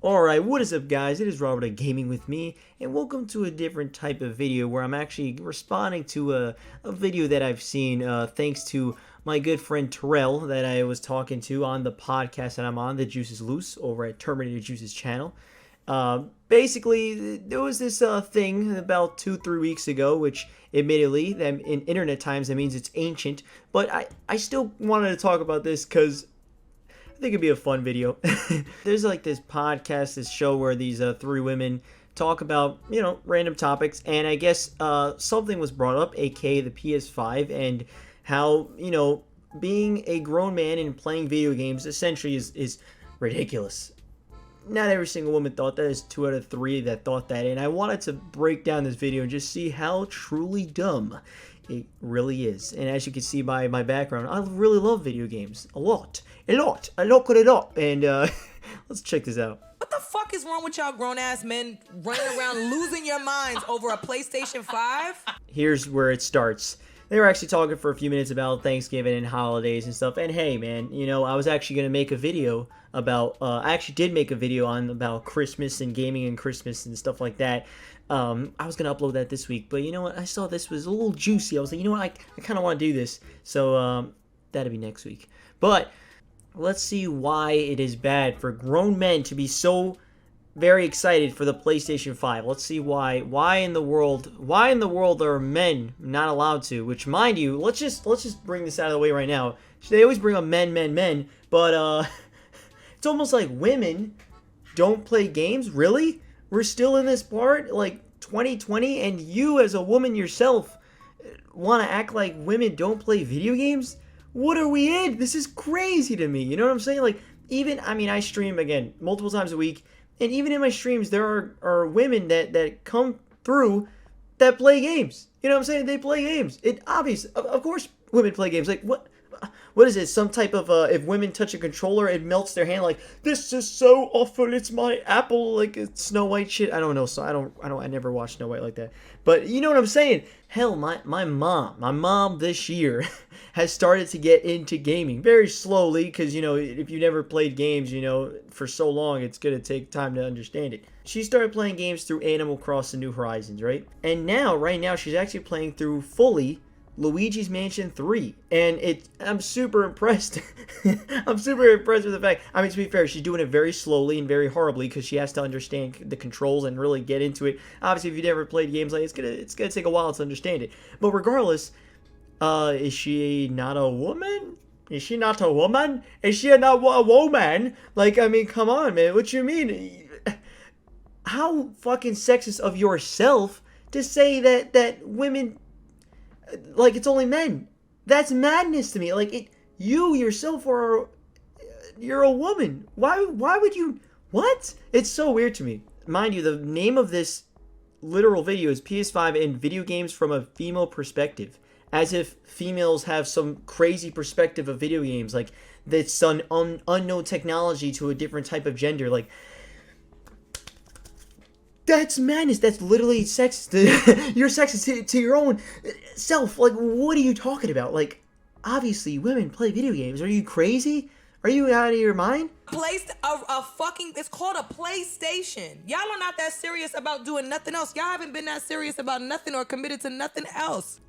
Alright, what is up guys? It is Robert at Gaming With Me, and welcome to a different type of video where I'm actually responding to a video that I've seen thanks to my good friend Terrell that I was talking to on the podcast that I'm on, The Juice is Loose, over at Terminator Juice's channel. Basically, there was this thing about 2-3 weeks ago, which admittedly, that in internet times, that means it's ancient, but I still wanted to talk about this because I think it'd be a fun video. There's like this podcast, this show where these three women talk about, you know, random topics, and I guess something was brought up, aka the PS5, and how, you know, being a grown man and playing video games essentially is ridiculous. Not every single woman thought that. There's 2 out of 3 that thought that, and I wanted to break down this video and just see how truly dumb it really is. And as you can see by my background, I really love video games. A lot. And let's check this out. What the fuck is wrong with y'all grown-ass men running around losing your minds over a PlayStation 5? Here's where it starts. They were actually talking for a few minutes about Thanksgiving and holidays and stuff. And hey, man, you know, I was actually going to make a video about, I actually did make a video on about Christmas and gaming and Christmas and stuff like that. I was going to upload that this week, but you know what? I saw this was a little juicy. I was like, you know what? I kind of want to do this. So, that'll be next week. But let's see why it is bad for grown men to be so very excited for the PlayStation 5. Let's see why. Why in the world are men not allowed to? Which, mind you, let's just bring this out of the way right now. They always bring up men, but it's almost like women don't play games. Really? We're still in this part, like 2020, and you as a woman yourself want to act like women don't play video games? What are we in? This is crazy to me. You know what I'm saying? Like, even, I mean, I stream, again, multiple times a week, and even in my streams, there are women that come through that play games. You know what I'm saying? They play games. It obvious. Of course, women play games. Like, what is it? Some type of, if women touch a controller, it melts their hand. Like, this is so awful. It's my apple. Like, it's Snow White shit. I don't know. So I never watched Snow White like that. But you know what I'm saying? Hell, my mom this year has started to get into gaming very slowly, because, you know, if you never played games, you know, for so long, it's going to take time to understand it. She started playing games through Animal Crossing New Horizons, right? And now, right now, she's actually playing through fully Luigi's Mansion 3, and I'm super impressed. I'm super impressed with the fact, I mean, to be fair, she's doing it very slowly and very horribly because she has to understand the controls and really get into it. Obviously, if you've never played games like it's gonna take a while to understand it. But regardless, is she not a woman? Is she not a woman? Is she not a woman? Like, I mean, come on, man. What you mean? How fucking sexist of yourself to say that women, like, it's only men. That's madness to me. Like, you yourself you're a woman. Why would you, what? It's so weird to me. Mind you, the name of this literal video is PS5 and video games from a female perspective. As if females have some crazy perspective of video games. Like, that's an unknown technology to a different type of gender. Like, that's madness. That's literally sexist. You're sexist to your own self. Like, what are you talking about? Like, obviously, women play video games. Are you crazy? Are you out of your mind? It's called a PlayStation. Y'all are not that serious about doing nothing else. Y'all haven't been that serious about nothing or committed to nothing else.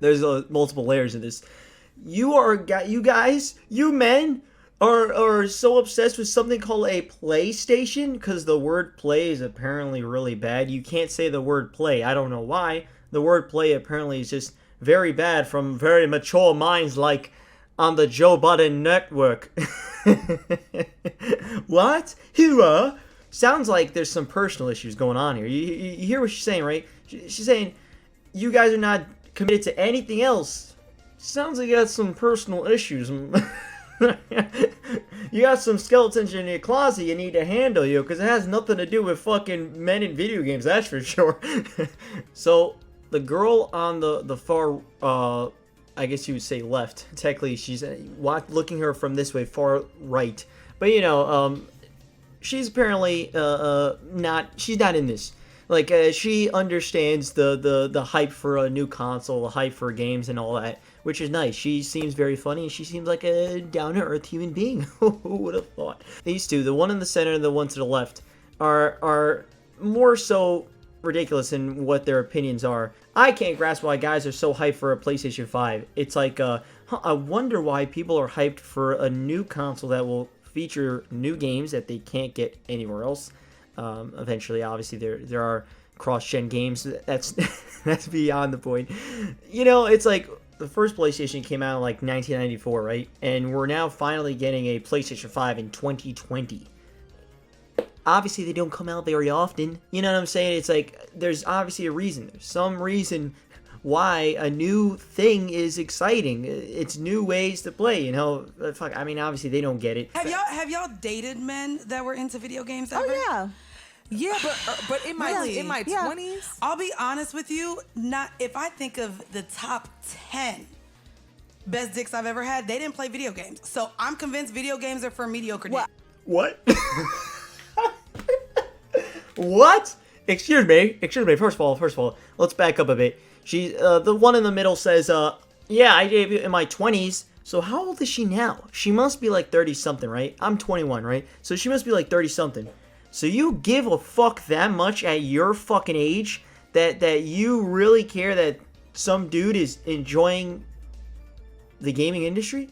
There's multiple layers of this. You men are so obsessed with something called a PlayStation, because the word play is apparently really bad. You can't say the word play. I don't know why. The word play apparently is just very bad from very mature minds, like on the Joe Budden network. What? Hero? Sounds like there's some personal issues going on here. You hear what she's saying, right? She's saying you guys are not committed to anything else. Sounds like you got some personal issues. You got some skeletons in your closet you need to handle, yo, because it has nothing to do with fucking men in video games, that's for sure. So, the girl on the far, I guess you would say left, technically, she's looking her from this way, far right. But, you know, she's apparently she's not in this. Like, she understands the hype for a new console, the hype for games and all that, which is nice. She seems very funny, and she seems like a down-to-earth human being. Who would have thought? These two, the one in the center and the one to the left, are more so ridiculous in what their opinions are. I can't grasp why guys are so hyped for a PlayStation 5. It's like, I wonder why people are hyped for a new console that will feature new games that they can't get anywhere else. Eventually, obviously, there are cross-gen games. That's that's beyond the point. You know, it's like the first PlayStation came out in like 1994, right? And we're now finally getting a PlayStation 5 in 2020. Obviously, they don't come out very often. You know what I'm saying? It's like, there's obviously a reason. There's some reason why a new thing is exciting. It's new ways to play, you know? Fuck, I mean, obviously, they don't get it. Have y'all dated men that were into video games ever? Oh, yeah. Yeah, but in my Really? in my Yeah. 20s, I'll be honest with you, not if I think of the top 10 best dicks I've ever had, they didn't play video games. So I'm convinced video games are for mediocre dicks. What? What? Excuse me. First of all, let's back up a bit. She, the one in the middle says, yeah, I gave it in my 20s. So how old is she now? She must be like 30-something, right? I'm 21, right? So she must be like 30-something. So you give a fuck that much at your fucking age that you really care that some dude is enjoying the gaming industry?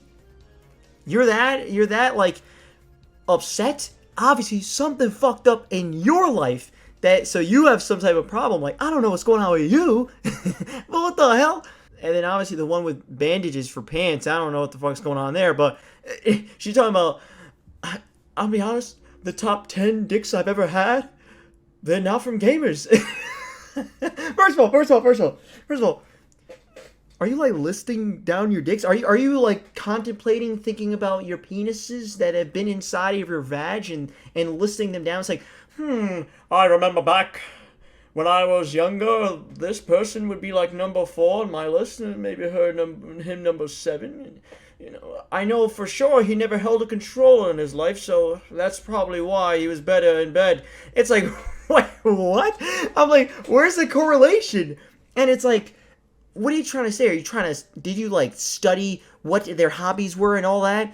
You're that like upset? Obviously something fucked up in your life so you have some type of problem. Like, I don't know what's going on with you. But what the hell? And then obviously the one with bandages for pants. I don't know what the fuck's going on there. But she's talking about, I'll be honest, the top 10 dicks I've ever had, they're not from gamers. First of all, are you like listing down your dicks? Are you like contemplating thinking about your penises that have been inside of your vag and listing them down? It's like, I remember back when I was younger, this person would be like number 4 on my list, and maybe him number 7. And, you know, I know for sure he never held a controller in his life, so that's probably why he was better in bed. It's like, wait, what? I'm like, where's the correlation? And it's like, what are you trying to say? Did you like study what their hobbies were and all that?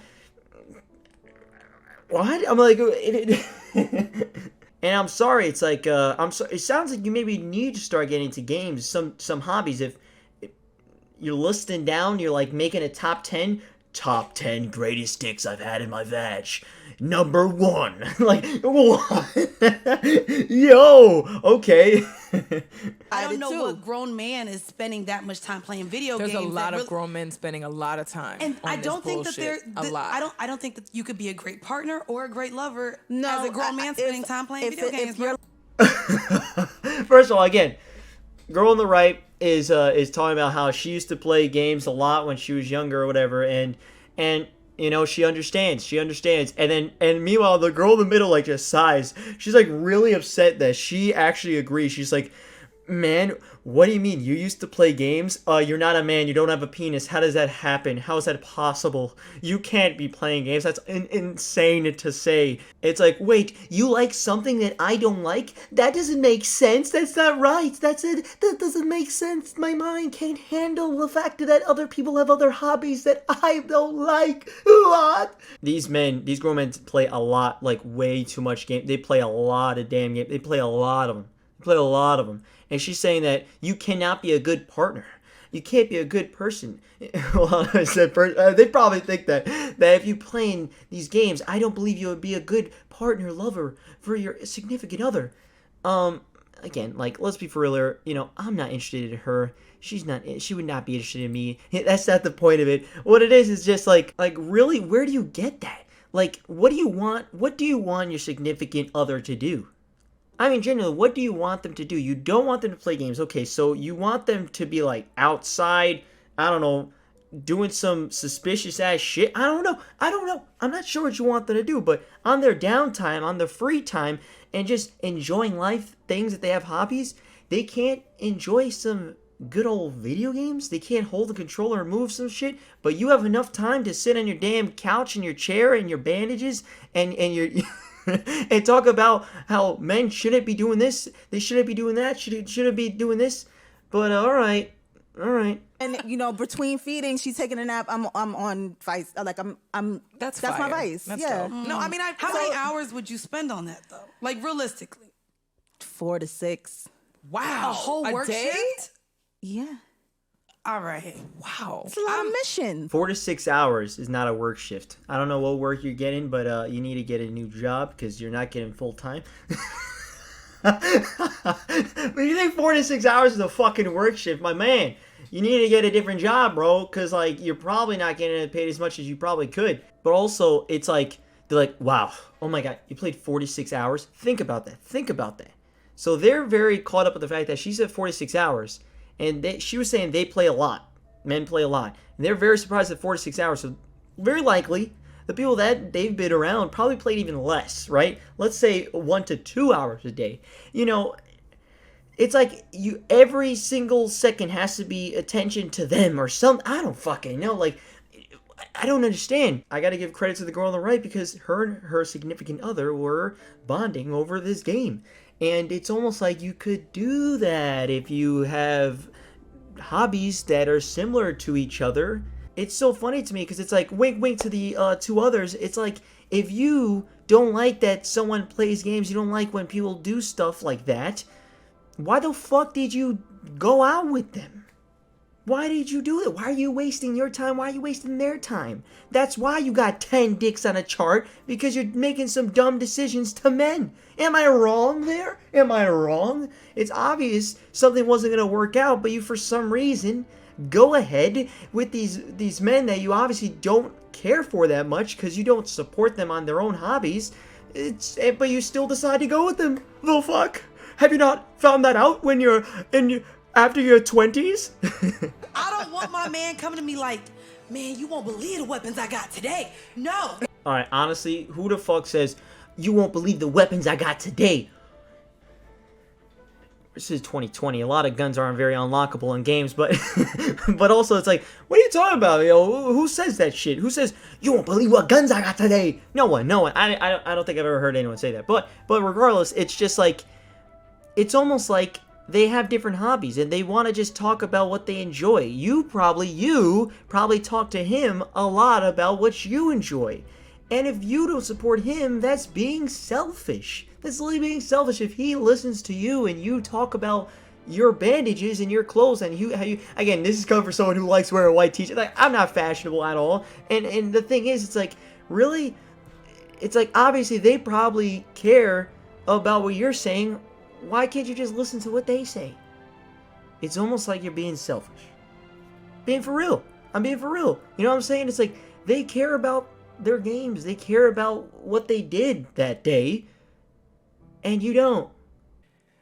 What? I'm like, and I'm sorry, it's like, it sounds like you maybe need to start getting into games, some hobbies. If you're listing down, you're like making a top 10 greatest dicks I've had in my vag. Number 1. Like, what? Yo, okay. I don't did know too. what grown man is spending that much time playing video there's games. a lot that of grown men spending a lot of time. And on I this don't think that bullshit. they're a lot. I don't think that you could be a great partner or a great lover No, as a grown man spending time playing video games. If you're First of all, again, girl on the right is talking about how she used to play games a lot when she was younger or whatever, and you know, she understands, and meanwhile the girl in the middle like just sighs. She's like really upset that she actually agrees. She's like, man, what do you mean? You used to play games? You're not a man. You don't have a penis. How does that happen? How is that possible? You can't be playing games. That's insane to say. It's like, wait, you like something that I don't like? That doesn't make sense. That's not right. That doesn't make sense. My mind can't handle the fact that other people have other hobbies that I don't like. What? These grown men play a lot, like way too much game. They play a lot of damn games. They play a lot of them. And she's saying that you cannot be a good partner. You can't be a good person. Well, I said, they probably think that if you playing these games, I don't believe you would be a good partner, lover for your significant other. Again, like, let's be for real here. You know, I'm not interested in her. She would not be interested in me. That's not the point of it. What it is just like really, where do you get that? Like, what do you want? What do you want your significant other to do? I mean, generally, what do you want them to do? You don't want them to play games. Okay, so you want them to be, like, outside, I don't know, doing some suspicious-ass shit? I don't know. I'm not sure what you want them to do, but on their downtime, on their free time, and just enjoying life, things that they have hobbies, they can't enjoy some good old video games? They can't hold the controller and move some shit? But you have enough time to sit on your damn couch in your chair and your bandages and your... and talk about how men shouldn't be doing this, they shouldn't be doing that, shouldn't be doing this. But alright, All right. And you know, between feeding, she's taking a nap. I'm on Vice. Like I'm. That's my fire. Vice. That's yeah. dope. No, I mean, How many hours would you spend on that though? Like realistically, 4 to 6. Wow, a whole work day? shift? Yeah. All right. Wow, It's a lot of missions. 4 to 6 hours is not a work shift. I don't know what work you're getting, but you need to get a new job because you're not getting full time. But you think 4 to 6 hours is a fucking work shift, my man? You need to get a different job, bro, because like you're probably not getting paid as much as you probably could. But also, it's like they're like, wow, oh my god, you played 46 hours. Think about that. Think about that. So they're very caught up with the fact that she said 46 hours, and she was saying they play a lot. Men play a lot, and they're very surprised at 4 to 6 hours. So very likely, the people that they've been around probably played even less, right? Let's say 1 to 2 hours a day. You know, it's like every single second has to be attention to them or something. I don't fucking know. Like, I don't understand. I got to give credit to the girl on the right because her and her significant other were bonding over this game. And it's almost like you could do that if you have hobbies that are similar to each other. It's so funny to me because it's like wink wink to the two others. It's like if you don't like that someone plays games, you don't like when people do stuff like that, why the fuck did you go out with them? Why did you do it? Why are you wasting your time? Why are you wasting their time? That's why you got 10 dicks on a chart, because you're making some dumb decisions to men. Am I wrong there? Am I wrong? It's obvious something wasn't going to work out, but you, for some reason, go ahead with these men that you obviously don't care for that much because you don't support them on their own hobbies. But you still decide to go with them. The fuck? Have you not found that out when you're after your 20s? I don't want my man coming to me like, man, you won't believe the weapons I got today. No. Alright, honestly, who the fuck says, you won't believe the weapons I got today? This is 2020. A lot of guns aren't very unlockable in games, but but also it's like, what are you talking about? Yo, who says that shit? Who says, you won't believe what guns I got today? No one. I don't think I've ever heard anyone say that. But regardless, it's just like, it's almost like they have different hobbies and they want to just talk about what they enjoy. You probably talk to him a lot about what you enjoy. And if you don't support him, that's being selfish. That's literally being selfish. If he listens to you and you talk about your bandages and your clothes and how you again, this is coming for someone who likes wearing a white t-shirt. Like, I'm not fashionable at all. And the thing is, it's like, really, it's like, obviously they probably care about what you're saying. Why can't you just listen to what they say? It's almost like you're being selfish. Being for real. I'm being for real. You know what I'm saying? It's like they care about their games. They care about what they did that day. And you don't.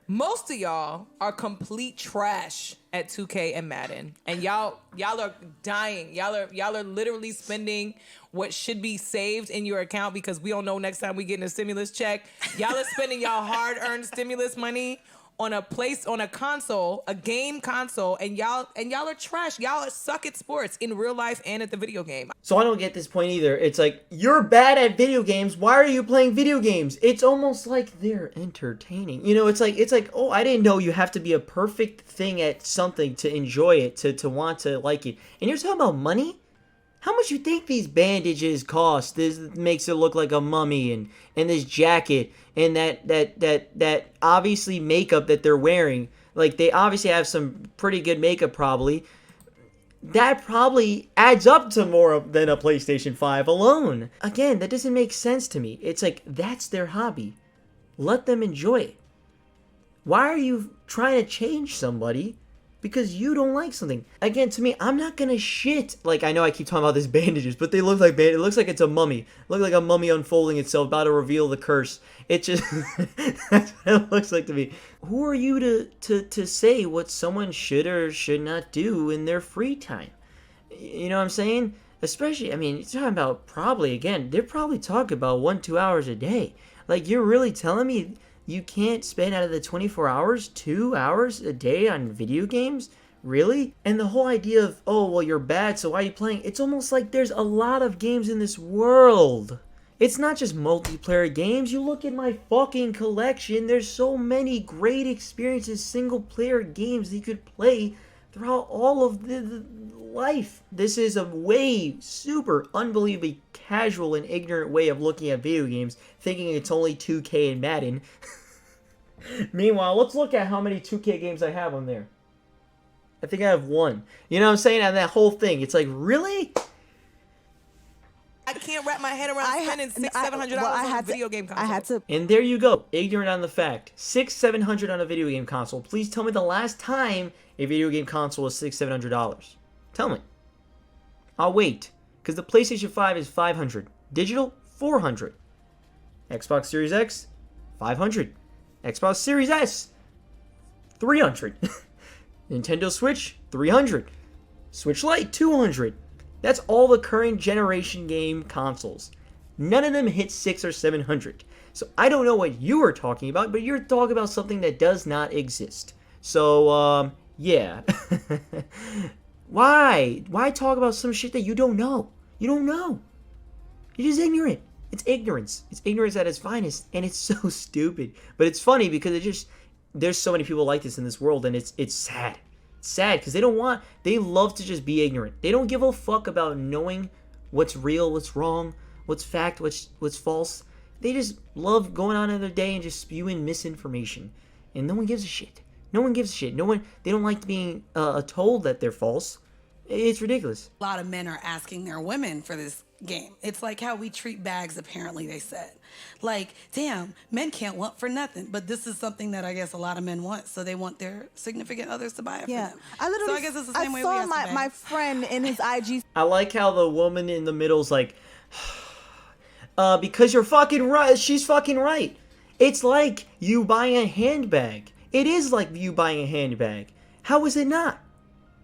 Most of y'all are complete trash at 2K and Madden. And y'all are dying. Y'all are literally spending what should be saved in your account because we don't know next time we get a stimulus check. Y'all are spending y'all hard-earned stimulus money on a console, a game console, and y'all are trash. Y'all suck at sports in real life and at the video game. So I don't get this point either. It's like, you're bad at video games. Why are you playing video games? It's almost like they're entertaining. You know, it's like, oh, I didn't know you have to be a perfect thing at something to enjoy it, to want to like it. And you're talking about money? How much you think these bandages cost? This makes it look like a mummy, and this jacket, and that obviously makeup that they're wearing. Like, they obviously have some pretty good makeup probably. That probably adds up to more than a PlayStation 5 alone. Again, that doesn't make sense to me. It's like, that's their hobby. Let them enjoy it. Why are you trying to change somebody because you don't like something? Again, to me, I'm not gonna shit. Like, I know I keep talking about these bandages, but they look like it looks like it's a mummy. It looks like a mummy unfolding itself, about to reveal the curse. It just that's what it looks like to me. Who are you to say what someone should or should not do in their free time? You know what I'm saying? Especially, I mean, you're talking about probably, again, they're probably talking about 1-2 hours a day. Like, you're really telling me you can't spend out of the 24 hours, 2 hours a day on video games? Really? And the whole idea of, oh, well, you're bad, so why are you playing? It's almost like there's a lot of games in this world. It's not just multiplayer games. You look at my fucking collection, there's so many great experiences, single-player games that you could play throughout all of the life. This is a way super unbelievably casual and ignorant way of looking at video games, thinking it's only 2K and Madden. Meanwhile, let's look at how many 2K games I have on there. I think I have one. You know what I'm saying? And that whole thing, it's like, really? I can't wrap my head around spending $600-700 on a video game console. I had to. And there you go, ignorant on the fact. $600-700 on a video game console. Please tell me the last time a video game console was $600-700. Tell me. I'll wait, because the PlayStation 5 is $500. Digital, $400. Xbox Series X, $500. Xbox Series S, $300. Nintendo Switch, $300. Switch Lite, $200. That's all the current generation game consoles. None of them hit $600 or $700. So I don't know what you are talking about, but you're talking about something that does not exist. So, yeah. Why? Why talk about some shit that you don't know? You don't know. You're just ignorant. It's ignorance. It's ignorance at its finest, and it's so stupid. But it's funny because there's so many people like this in this world, and it's sad. It's sad because they love to just be ignorant. They don't give a fuck about knowing what's real, what's wrong, what's fact, what's false. They just love going on in their day and just spewing misinformation, and no one gives a shit. No one gives a shit. They don't like being told that they're false. It's ridiculous. A lot of men are asking their women for this game. It's like how we treat bags, apparently, they said. Like, damn, men can't want for nothing. But this is something that I guess a lot of men want. So they want their significant others to buy it for them. So I guess it's the same way we ask saw my friend in his IG. I like how the woman in the middle's like, because you're fucking right. She's fucking right. It's like you buying a handbag. It is like you buying a handbag. How is it not?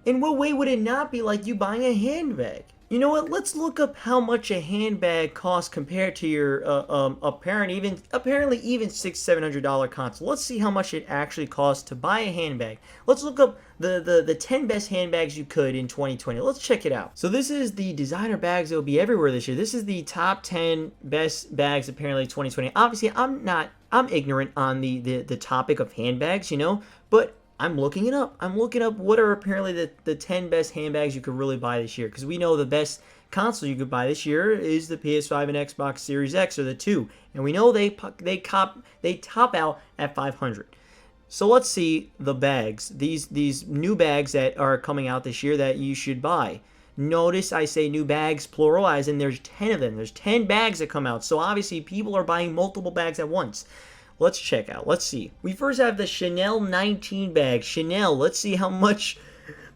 In what way would it not be like you buying a handbag? You know what? Let's look up how much a handbag costs compared to your apparently even $600-700 console. Let's see how much it actually costs to buy a handbag. Let's look up the 10 best handbags you could in 2020. Let's check it out. So this is the designer bags that will be everywhere this year. This is the top 10 best bags apparently 2020. Obviously, I'm ignorant on the topic of handbags, you know, but I'm looking it up. I'm looking up what are apparently the 10 best handbags you could really buy this year. Because we know the best console you could buy this year is the PS5 and Xbox Series X, or the two. And we know they top out at $500. So let's see the bags. These new bags that are coming out this year that you should buy. Notice I say new bags, plural, as in there's 10 of them. There's 10 bags that come out. So obviously people are buying multiple bags at once. Let's check out. Let's see. We first have the Chanel 19 bag. Chanel, let's see how much.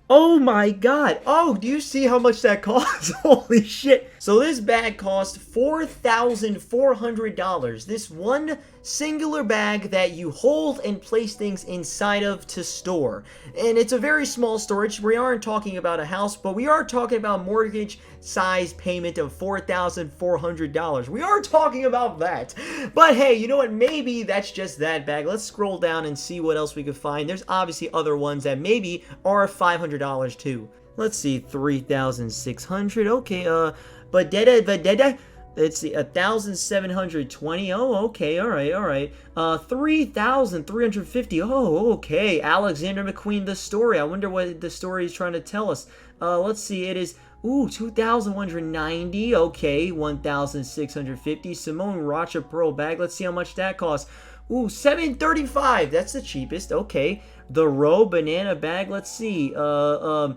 Oh my god. Oh, do you see how much that costs? Holy shit. So this bag cost $4,400. This one singular bag that you hold and place things inside of to store. And it's a very small storage. We aren't talking about a house, but we are talking about mortgage size payment of $4,400. We are talking about that. But hey, you know what? Maybe that's just that bag. Let's scroll down and see what else we could find. There's obviously other ones that maybe are $500 too. Let's see, $3,600. Okay, but let's see, $1,720. Oh, okay, all right. $3,350. Oh, okay. Alexander McQueen, the story. I wonder what the story is trying to tell us. Let's see, it is $2,190. Okay, $1,650. Simone Rocha Pearl bag. Let's see how much that costs. $735. That's the cheapest. Okay, the Roe banana bag. Let's see. Oh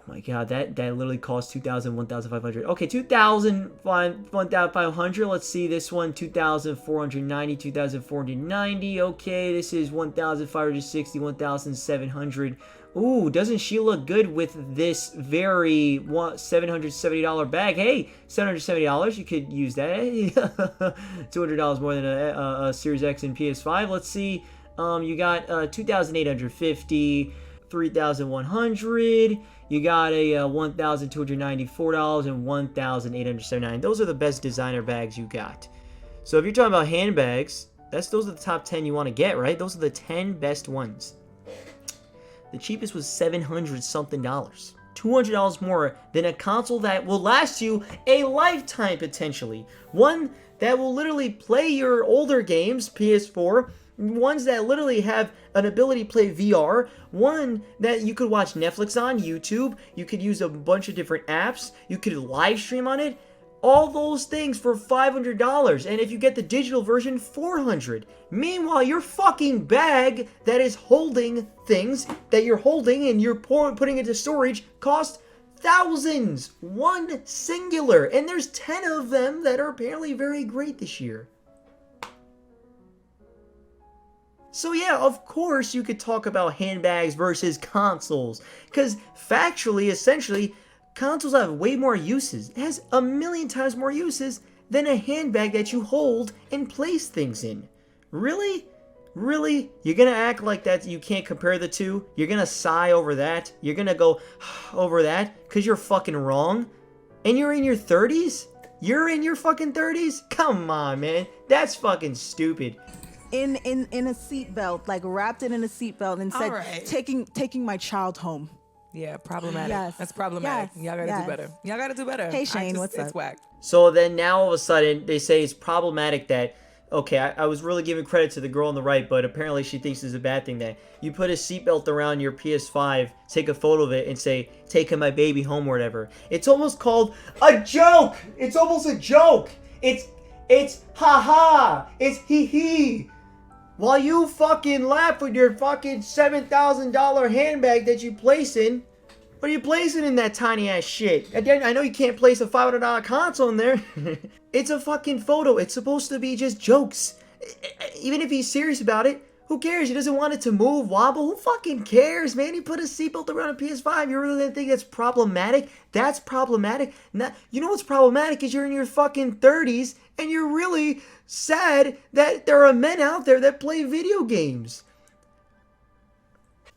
my god, that literally costs $2,000, $1,500. Okay, $2,000, $1,500. Let's see this one, $2,490, $2,490. Okay, this is $1,560, $1,700. Ooh, doesn't she look good with this very $770 bag? Hey, $770, you could use that. $200 more than a Series X and PS5. Let's see, you got $2,850, $3,100. You got a $1,294 and $1,879. Those are the best designer bags you got. So if you're talking about handbags, those are the top 10 you want to get, right? Those are the 10 best ones. The cheapest was $700 something. $200 more than a console that will last you a lifetime potentially. One that will literally play your older games, PS4, ones that literally have an ability to play VR, one that you could watch Netflix on, YouTube, you could use a bunch of different apps, you could live stream on it, all those things for $500, and if you get the digital version, $400. Meanwhile, your fucking bag that is holding things that you're holding and you're putting into storage costs thousands, one singular, and there's 10 of them that are apparently very great this year. So yeah, of course you could talk about handbags versus consoles, because factually, essentially, consoles have way more uses. It has a million times more uses than a handbag that you hold and place things in. Really? Really? You're gonna act like that you can't compare the two? You're gonna sigh over that? You're gonna go over that because you're fucking wrong? And you're in your 30s? You're in your fucking 30s? Come on, man. That's fucking stupid. In a seatbelt, like wrapped it in a seatbelt and said, Alright. taking my child home. Yeah, problematic. Yes. That's problematic. Yes. Y'all gotta do better. Y'all gotta do better. Hey, Shane, what's It's up? whack. So then now all of a sudden they say it's problematic that, okay, I was really giving credit to the girl on the right, but apparently she thinks it's a bad thing that you put a seatbelt around your PS5, take a photo of it, and say, taking my baby home or whatever. It's almost called a joke! It's almost a joke! It's ha-ha! It's hee-hee! While you fucking laugh with your fucking $7,000 handbag that you place in, what are you placing in that tiny ass shit? Again, I know you can't place a $500 console in there. It's a fucking photo. It's supposed to be just jokes. Even if he's serious about it, who cares? He doesn't want it to move, wobble. Who fucking cares, man? He put a seatbelt around a PS5. You really think that's problematic? That's problematic. Not, you know what's problematic is you're in your fucking 30s and you're really sad that there are men out there that play video games.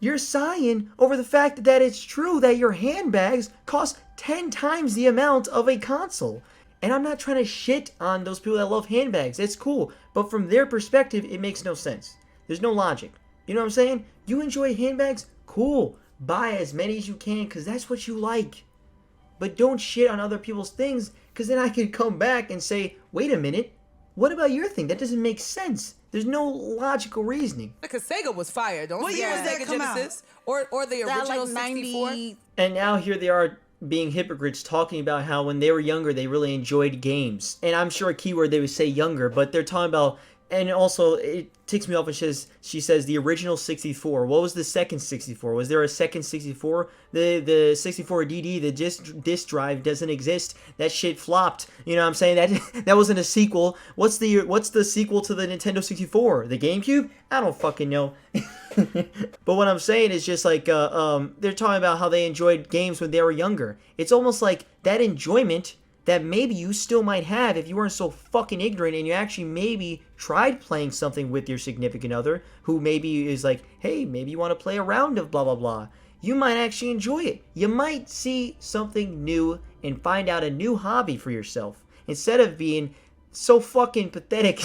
You're sighing over the fact that it's true that your handbags cost 10 times the amount of a console. And I'm not trying to shit on those people that love handbags. It's cool. But from their perspective, it makes no sense. There's no logic. You know what I'm saying? You enjoy handbags? Cool. Buy as many as you can because that's what you like. But don't shit on other people's things because then I can come back and say, wait a minute. What about your thing? That doesn't make sense. There's no logical reasoning. Because Sega was fired. Don't What forget year did Sega that come out? Genesis or the That original like 64. 90. And now here they are being hypocrites talking about how when they were younger they really enjoyed games. And I'm sure a keyword they would say younger, but they're talking about, and also it ticks me off when she says the original 64. What was the second 64? Was there a second 64? The 64DD, the disc drive doesn't exist. That shit flopped. You know what I'm saying? That wasn't a sequel. What's the sequel to the Nintendo 64? The GameCube? I don't fucking know. But what I'm saying is just like they're talking about how they enjoyed games when they were younger. It's almost like that enjoyment that maybe you still might have if you weren't so fucking ignorant and you actually maybe tried playing something with your significant other who maybe is like, hey, maybe you want to play a round of blah blah blah. You might actually enjoy it. You might see something new and find out a new hobby for yourself instead of being so fucking pathetic.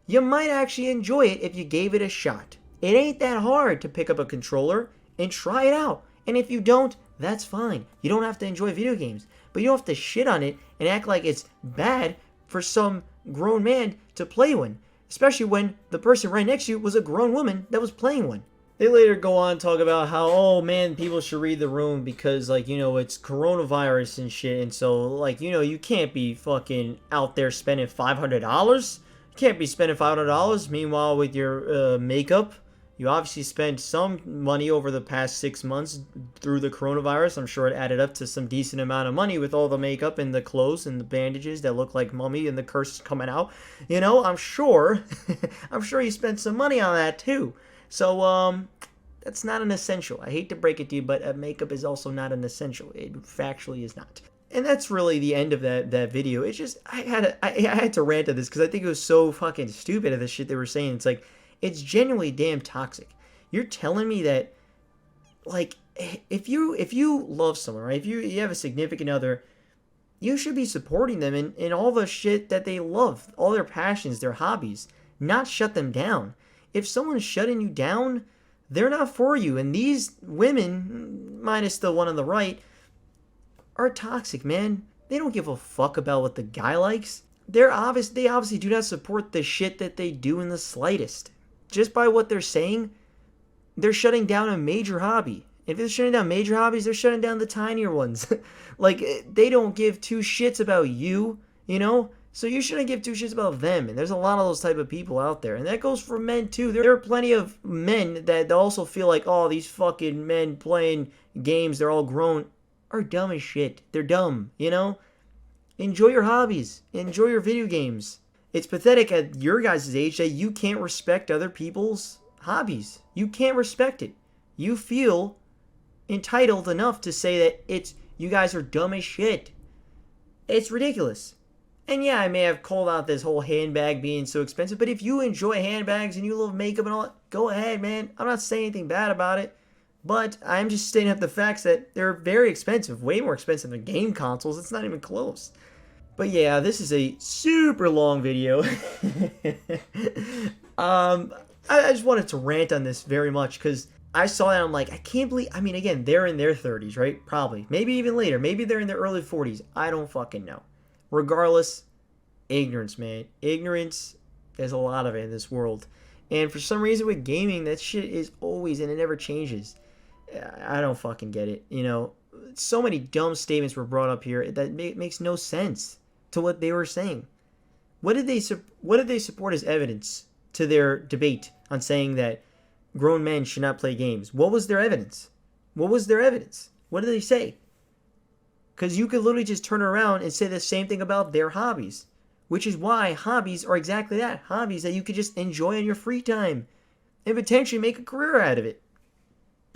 You might actually enjoy it if you gave it a shot. It ain't that hard to pick up a controller and try it out. And if you don't, that's fine. You don't have to enjoy video games. But you don't have to shit on it and act like it's bad for some grown man to play one. Especially when the person right next to you was a grown woman that was playing one. They later go on and talk about how, oh man, people should read the room because, like, you know, it's coronavirus and shit. And so, like, you know, you can't be fucking out there spending $500. You can't be spending $500. Meanwhile, with your makeup, you obviously spent some money over the past 6 months through the coronavirus. I'm sure it added up to some decent amount of money with all the makeup and the clothes and the bandages that look like mummy and the curse coming out. You know, I'm sure you spent some money on that too. So, that's not an essential. I hate to break it to you, but makeup is also not an essential. It factually is not. And that's really the end of that video. It's just, I had to rant at this because I think it was so fucking stupid of the shit they were saying. It's like, it's genuinely damn toxic. You're telling me that, like, if you love someone, right? If you have a significant other, you should be supporting them in all the shit that they love, all their passions, their hobbies, not shut them down. If someone's shutting you down, they're not for you. And these women, minus the one on the right, are toxic, man. They don't give a fuck about what the guy likes. they obviously do not support the shit that they do in the slightest. Just by what they're saying, they're shutting down a major hobby. If they're shutting down major hobbies, they're shutting down the tinier ones. Like, they don't give two shits about you, you know? So you shouldn't give two shits about them. And there's a lot of those type of people out there. And that goes for men, too. There are plenty of men that also feel like, oh, these fucking men playing games, they're all grown, are dumb as shit. They're dumb, you know? Enjoy your hobbies. Enjoy your video games. It's pathetic at your guys' age that you can't respect other people's hobbies. You can't respect it. You feel entitled enough to say that you guys are dumb as shit. It's ridiculous. And yeah, I may have called out this whole handbag being so expensive, but if you enjoy handbags and you love makeup and all that, go ahead, man. I'm not saying anything bad about it, but I'm just stating up the facts that they're very expensive, way more expensive than game consoles. It's not even close. But yeah, this is a super long video. I just wanted to rant on this very much because I saw that and I'm like, I can't believe, I mean, again, they're in their 30s, right? Probably. Maybe even later. Maybe they're in their early 40s. I don't fucking know. Regardless, ignorance, man. Ignorance, there's a lot of it in this world. And for some reason with gaming, that shit is always, and it never changes. I don't fucking get it. You know, so many dumb statements were brought up here that makes no sense to what they were saying. What did they support as evidence to their debate on saying that grown men should not play games? What was their evidence? What was their evidence? What did they say? Because you could literally just turn around and say the same thing about their hobbies. Which is why hobbies are exactly that. Hobbies that you could just enjoy in your free time. And potentially make a career out of it.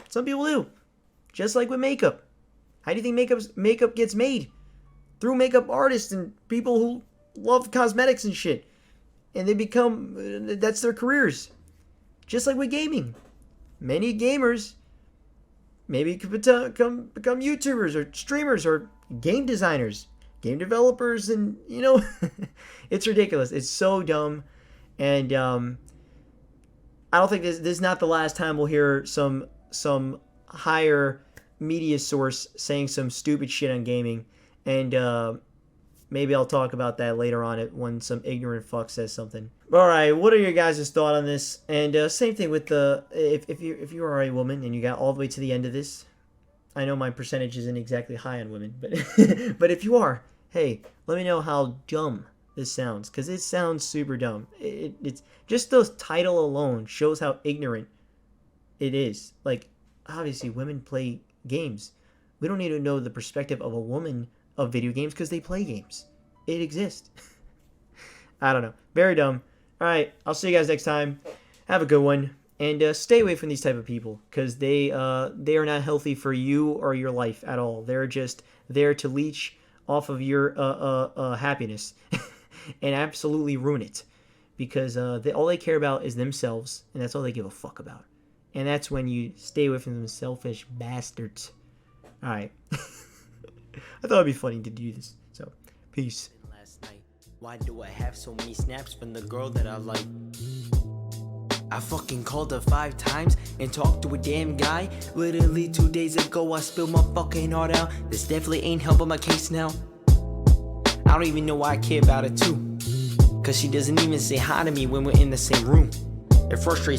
Some people do. Just like with makeup. How do you think makeup gets made? Through makeup artists and people who love cosmetics and shit. And they become, that's their careers. Just like with gaming. Many gamers maybe could become YouTubers or streamers or game designers, game developers, and, you know, it's ridiculous. It's so dumb. And I don't think this is not the last time we'll hear some higher media source saying some stupid shit on gaming. And maybe I'll talk about that later on when some ignorant fuck says something. All right, what are your guys' thought on this? And same thing with the if you are a woman and you got all the way to the end of this, I know my percentage isn't exactly high on women, but but if you are, hey, let me know how dumb this sounds, because it sounds super dumb. It's just the title alone shows how ignorant it is. Like, obviously, women play games. We don't need to know the perspective of a woman of video games because they play games. It exists. I don't know. Very dumb. All right, I'll see you guys next time. Have a good one, and stay away from these type of people because they are not healthy for you or your life at all. They're just there to leech off of your happiness and absolutely ruin it because all they care about is themselves, and that's all they give a fuck about. And that's when you stay away from them selfish bastards. All right. I thought it'd be funny to do this. So, peace. Last night, why do I have so many snaps from the girl that I like? I fucking called her 5 times and talked to a damn guy. Literally 2 days ago, I spilled my fucking heart out. This definitely ain't helping my case now. I don't even know why I care about her too. Cause she doesn't even say hi to me when we're in the same room. It frustrates